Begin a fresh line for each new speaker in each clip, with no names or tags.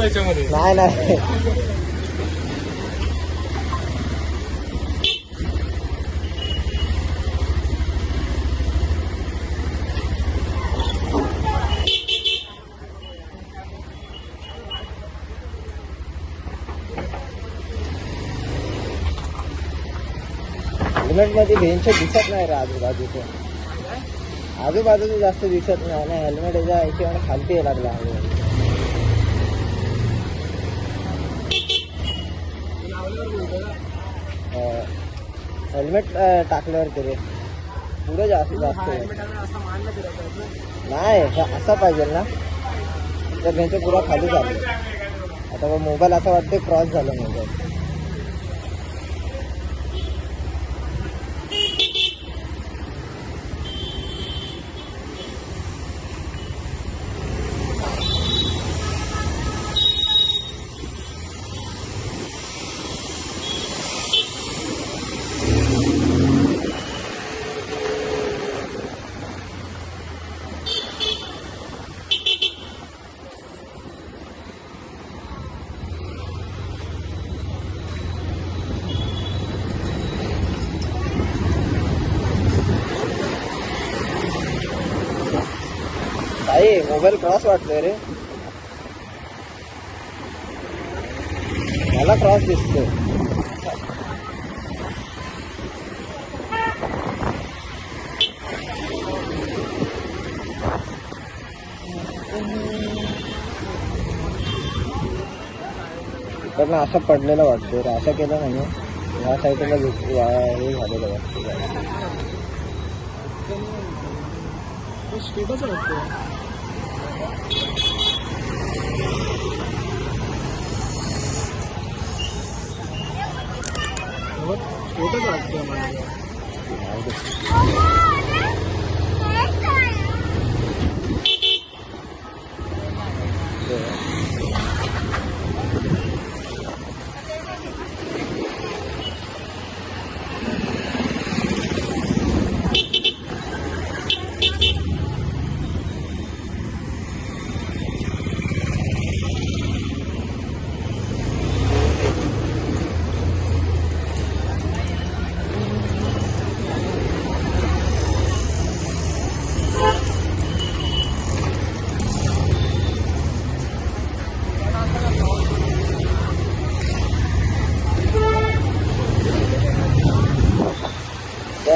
याच्यामध्ये
नाही नाही हेल्मेट मध्ये भेंच दिसत नाही रे आजूबाजूचं जास्त दिसत नाही ना हेल्मेट याच्या हिशोबाने खालती यायला लागला हेल्मेट टाकल्यावर तरी पुढे जास्त नाही असं पाहिजे ना तर भेंच पुरा खाली झालं आता मोबाईल असं वाटतं क्रॉस झालं मोबाईल मोबाईल क्रॉस वाटतोय रे मला क्रॉस दिसतोय तर असं पडलेलं वाटतंय रे असं केलं नाही या साईडला हे झालेलं वाटतं
स्टेटस वाटतं स्टेटस वाटतं मला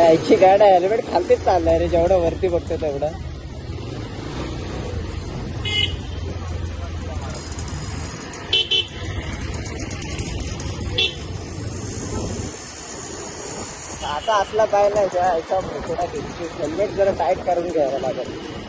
याची गाडी हेल्मेट खालतीच चाललाय रे जेवढं वरती बघतो तेवढं आता असला पाहिजे नाही त्या याचा थोडा हेल्मेट जरा टाईट करून घ्यावं लागेल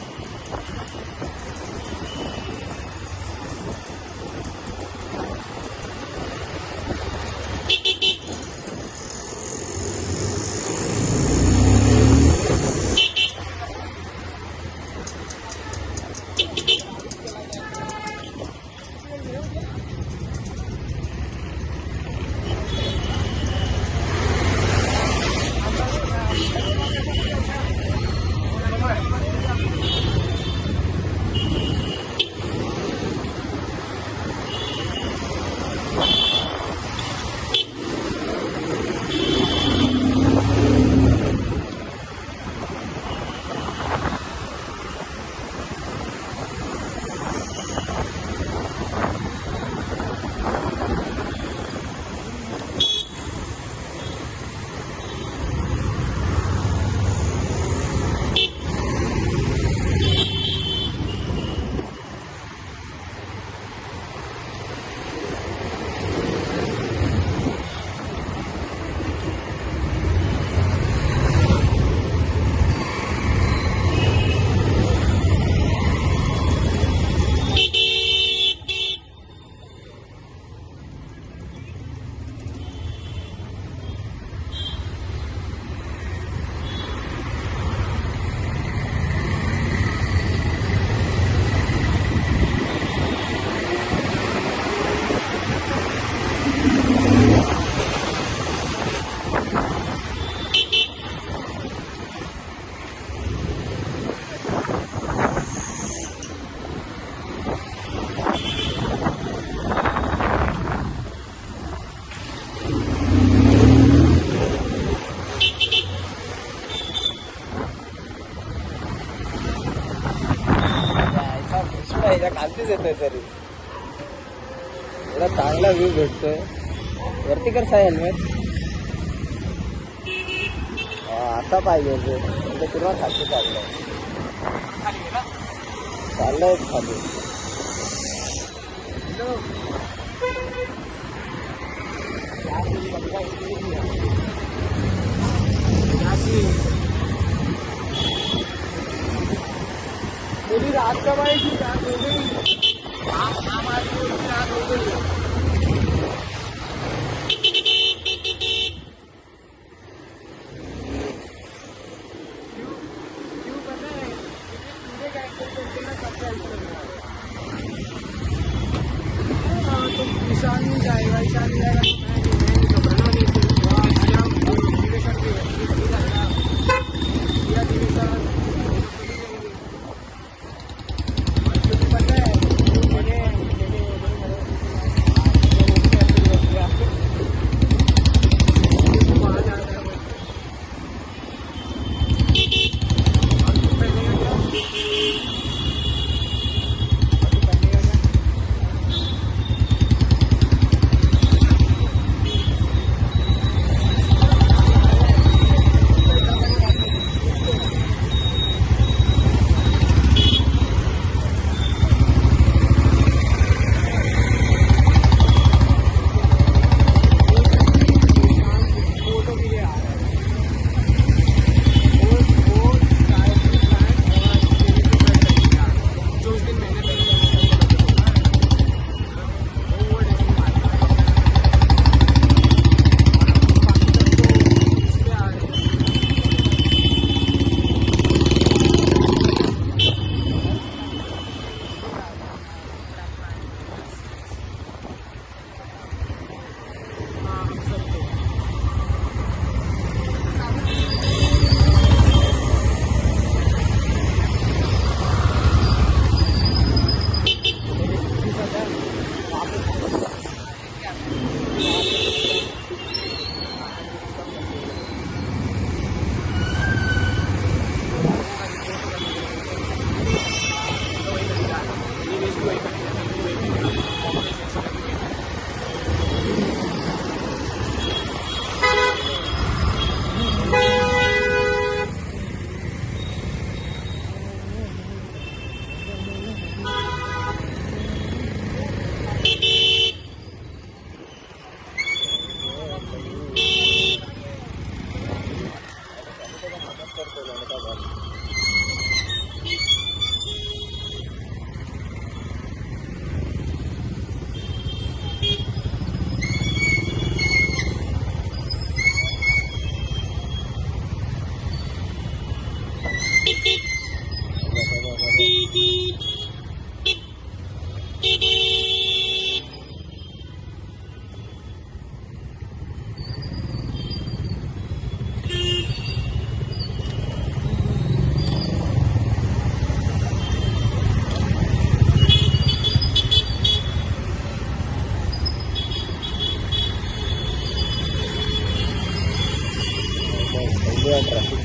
दिसतोय तरी एवढा चांगला व्ह्यू भेटतोय. वरती कर साय हेल्मेट. आता पाहिजे ते म्हणजे पूर्ण खाली चाललंय खाली.
पूरी रात कब आएगी? रात हो गई. हमारी पूरी रात हो गई. क्यों पता है? पूरे का एक्सेप्ट करके ना सबसे हेल्प करना है. तो ईशान नहीं जाएगा, ईशान नहीं जाएगा. मैं घबराना नहीं चाहिए. दिवेशन भी या दिवेशन पता है मैंने वहाँ जा रहा है.
ट्रॅफिक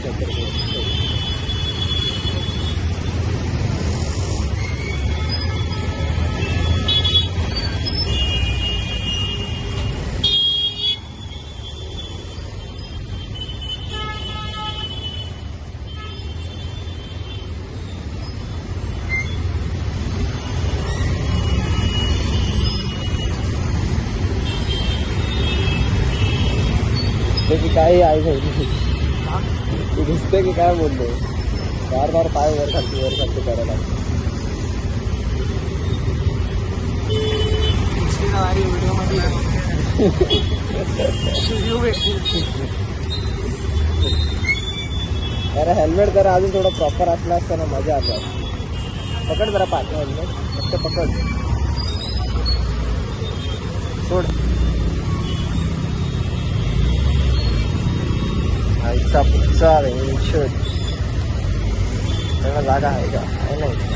की काय आई बहिणी तू दिसते की काय बोललो बार बार पाय वर खालती करायला
व्हिडिओ मध्ये
अरे हेल्मेट जरा अजून थोडं प्रॉपर असला असतं ना मजा आली. पकड जरा पाठ हेल्मेट फक्त पकड सोड. आईचा पुढचा रेनशर्ट त्याला जागा आहे का नाही.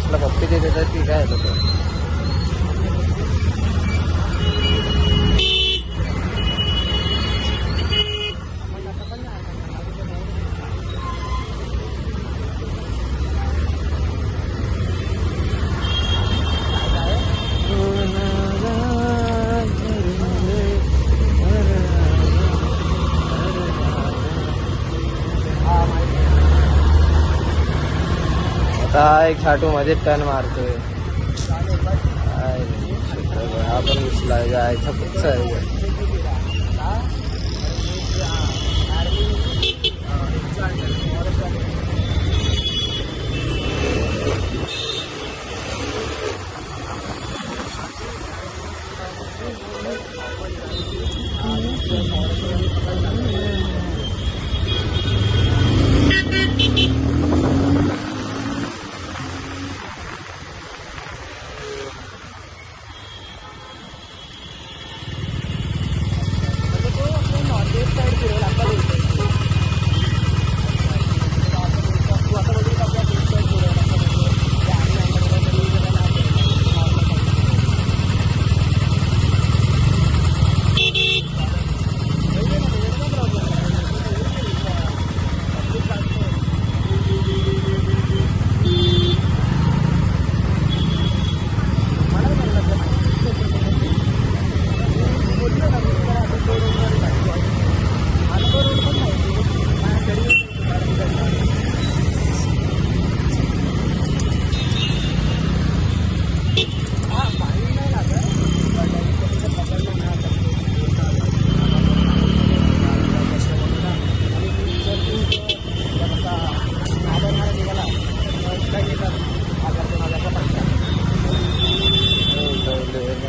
कसला पप्पीचे देतात की काय होतं ते. आता एक छाटू मध्ये टर्न मारतोय. हा पण घुसला जायचा कुठचा आहे.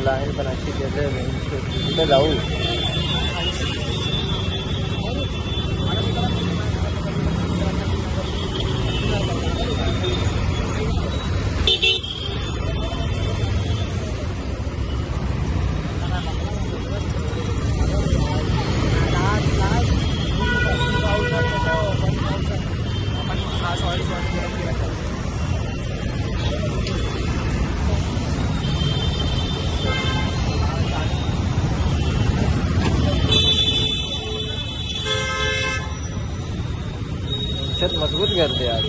लाईन पण अशी कुठे जाऊ. मजबूत करते यार.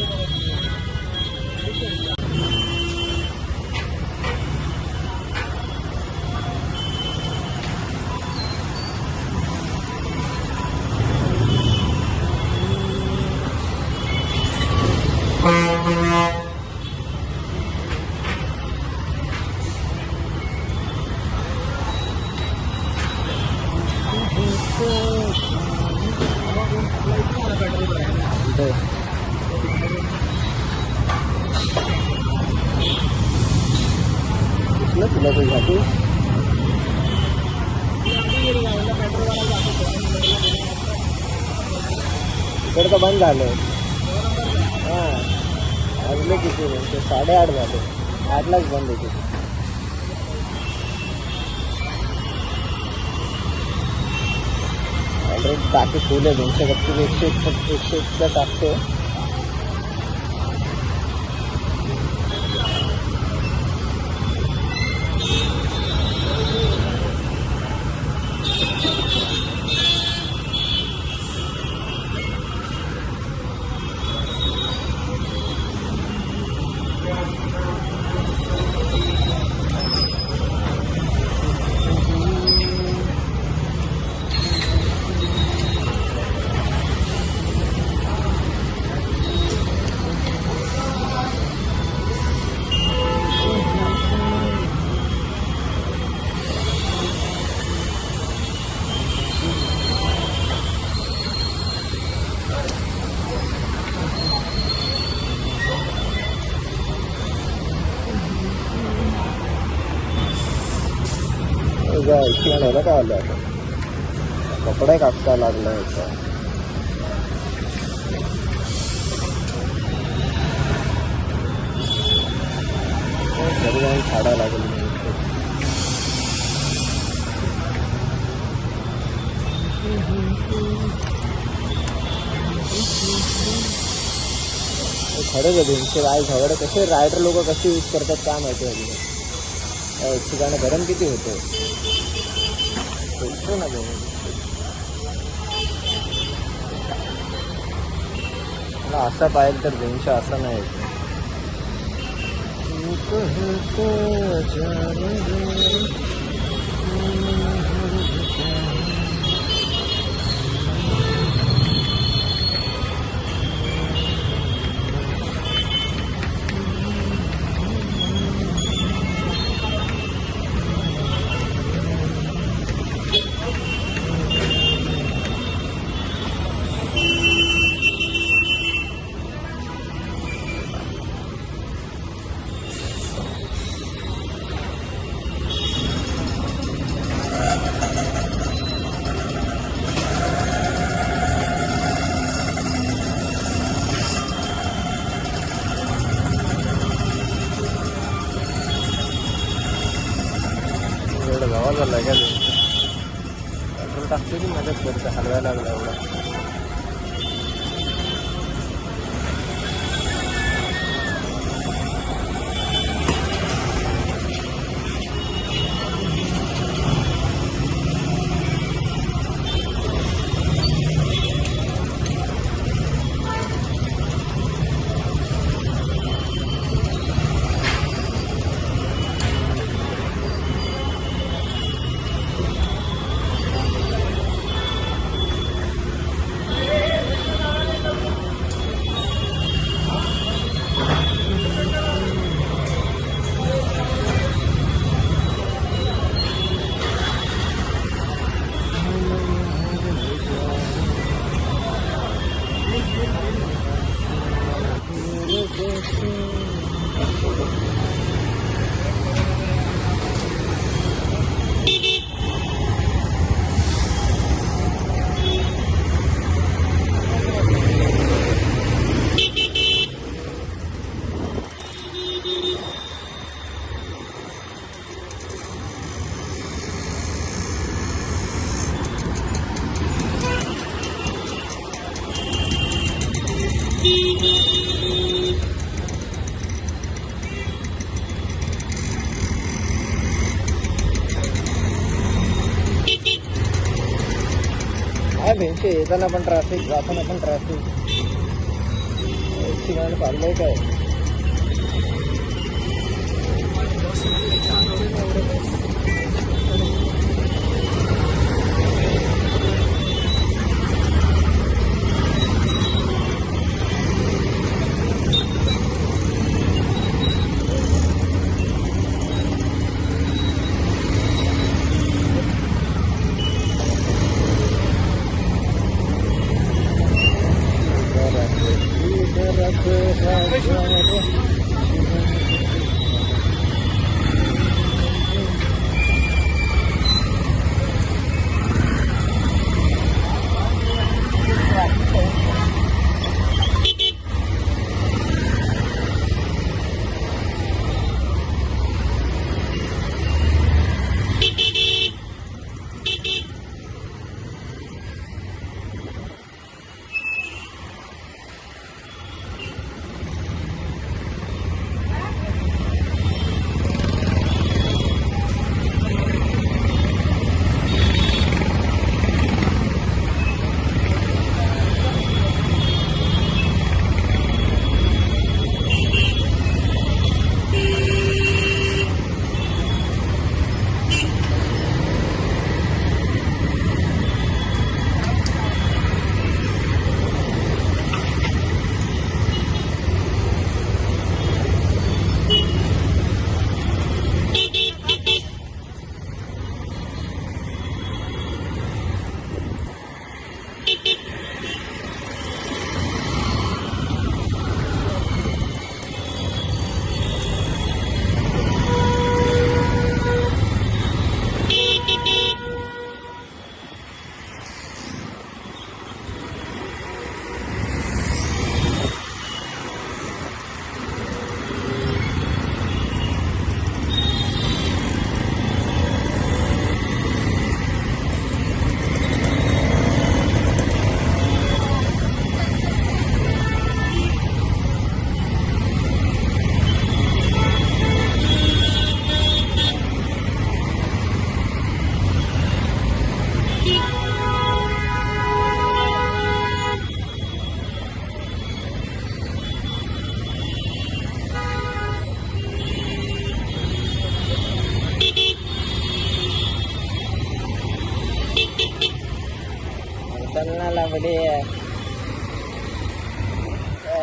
तुला तो जातो इकडचं बंद झालं. हां वाजले किती ते 8:30 झाले. 8लाच बंद होते. ऑलरेडी टाकी फुल आहे. 232 101 टाकतो. इकडे काय आलं कपडे कापता लागला याचा. घरी जाऊन झाडा लागली. खरंच आहे 200 काय झगडं कसे रायडर लोक कसे यूज करतात काय माहिती आहे एक ठिकाणी गरम किती होतं ना ते मला असा पाहिजे तर 200 असं नाही एवढं गावा झालं का पेट्रोल टाकतो की मदत करतं हलवायला लागला एवढा भेंचे येताना पण ट्रॅफिक जाताना पण ट्रॅफिक एक ठिकाणी चाललंय काय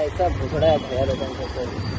ऐसा भुसड़ा है खेळ लोकांचं.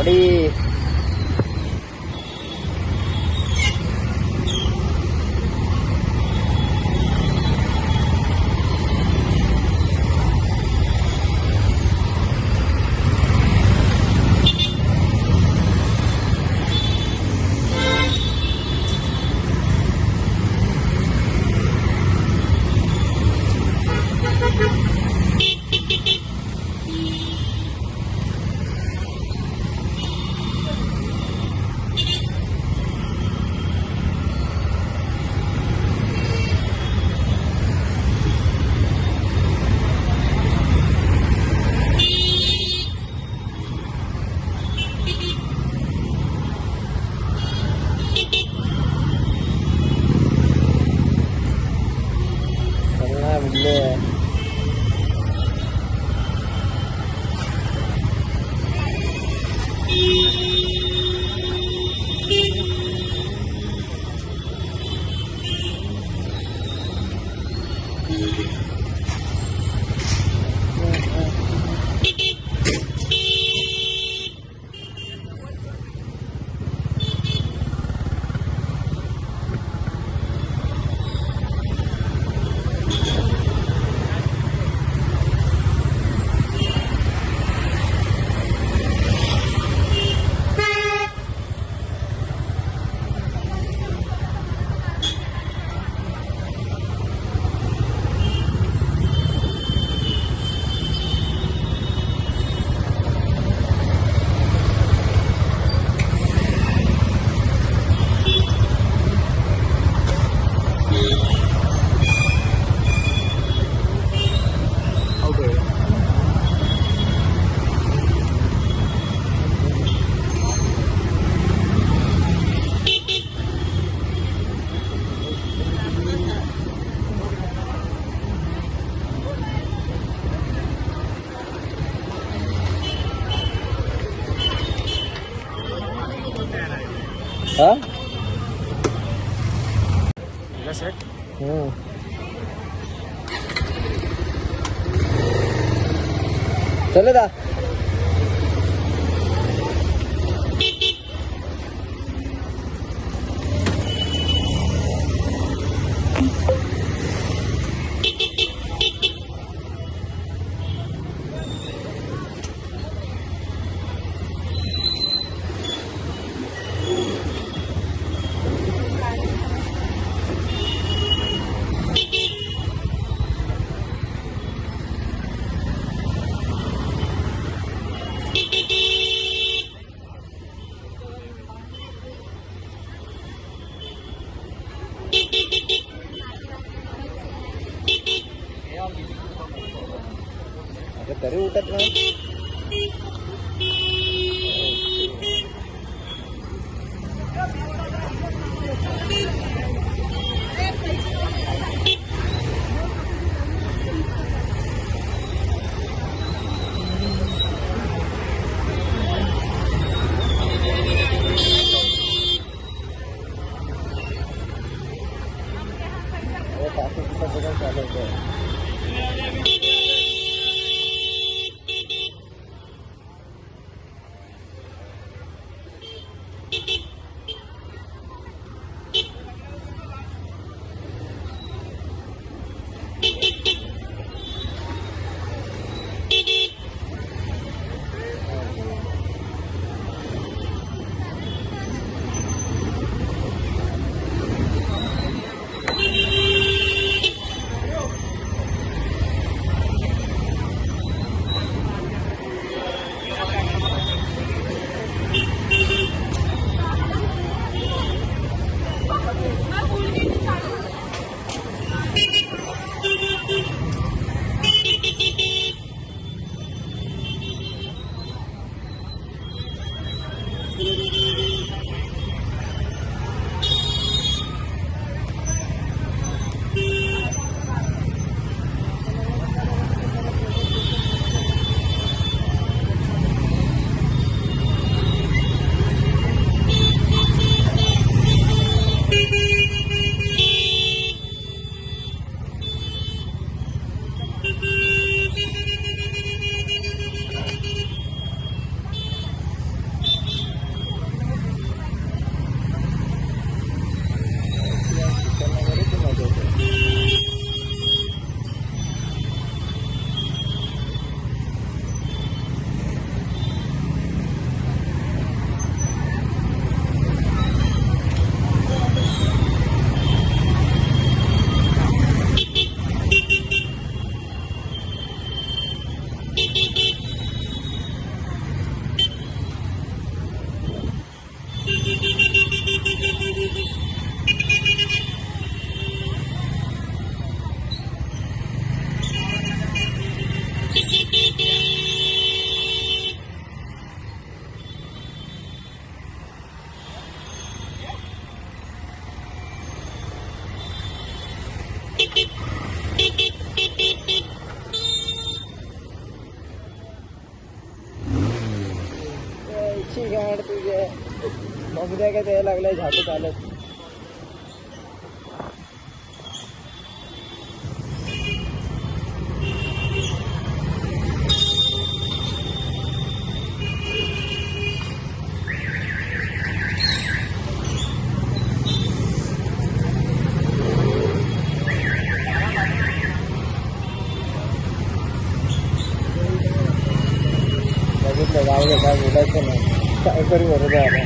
Odi. हाँ? चले दा तरी उठत नाही. चालू होतं. शी गाड तुझे मग द्या काय द्यायला लागलाय झाटू चालत. बघितलं गावलं काय बोलायचं नाही काय करू बरोबर आला.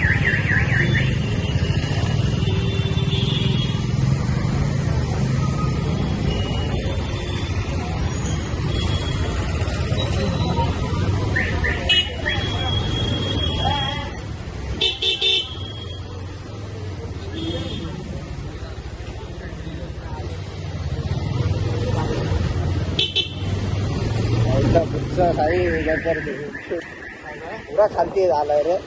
पुढचा काही पुरा खालती आलाय रे.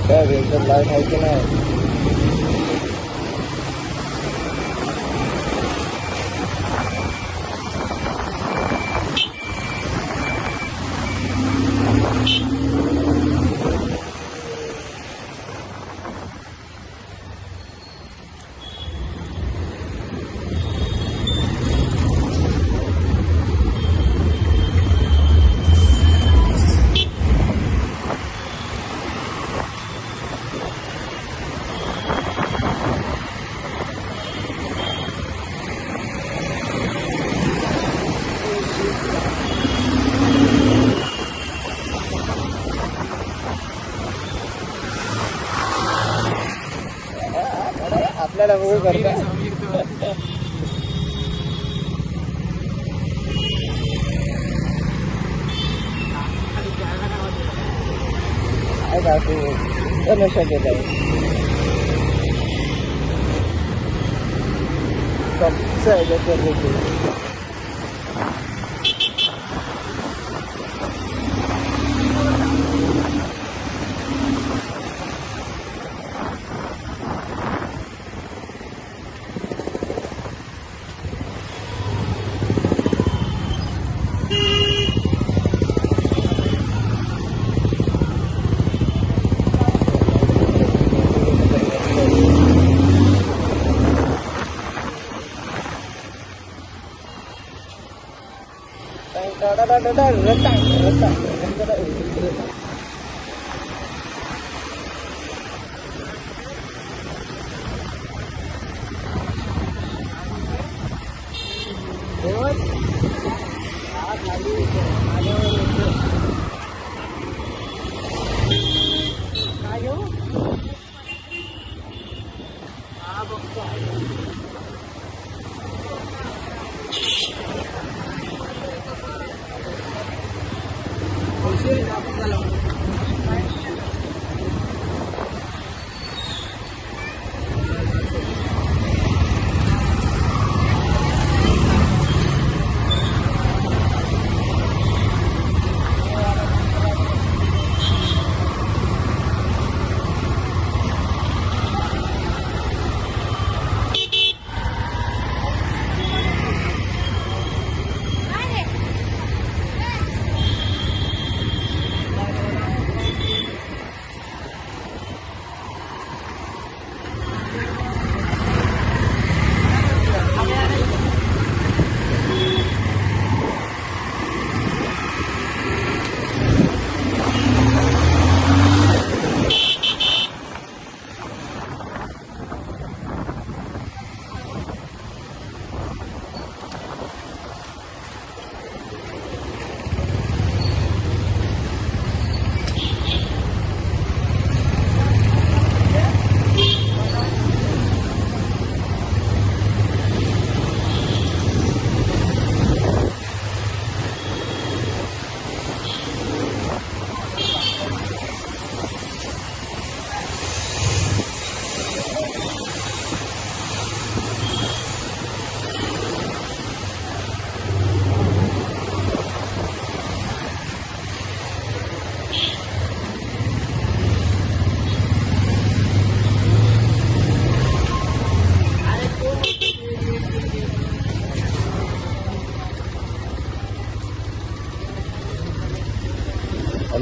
काय वेगळं लाईट आहे की नाही. आपल्याला बघू करता काय बाकी नशा केलाय. कपचं आहे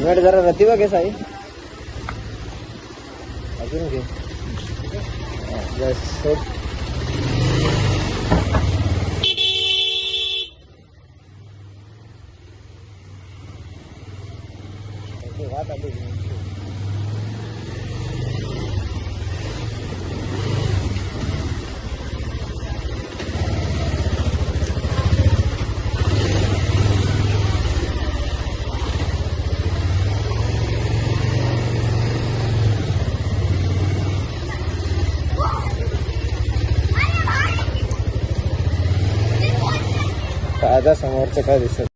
हेल्मेट जरा रतीवा घे साई अजून घे बस सोड वाट आली आता समोरचं काय दिसत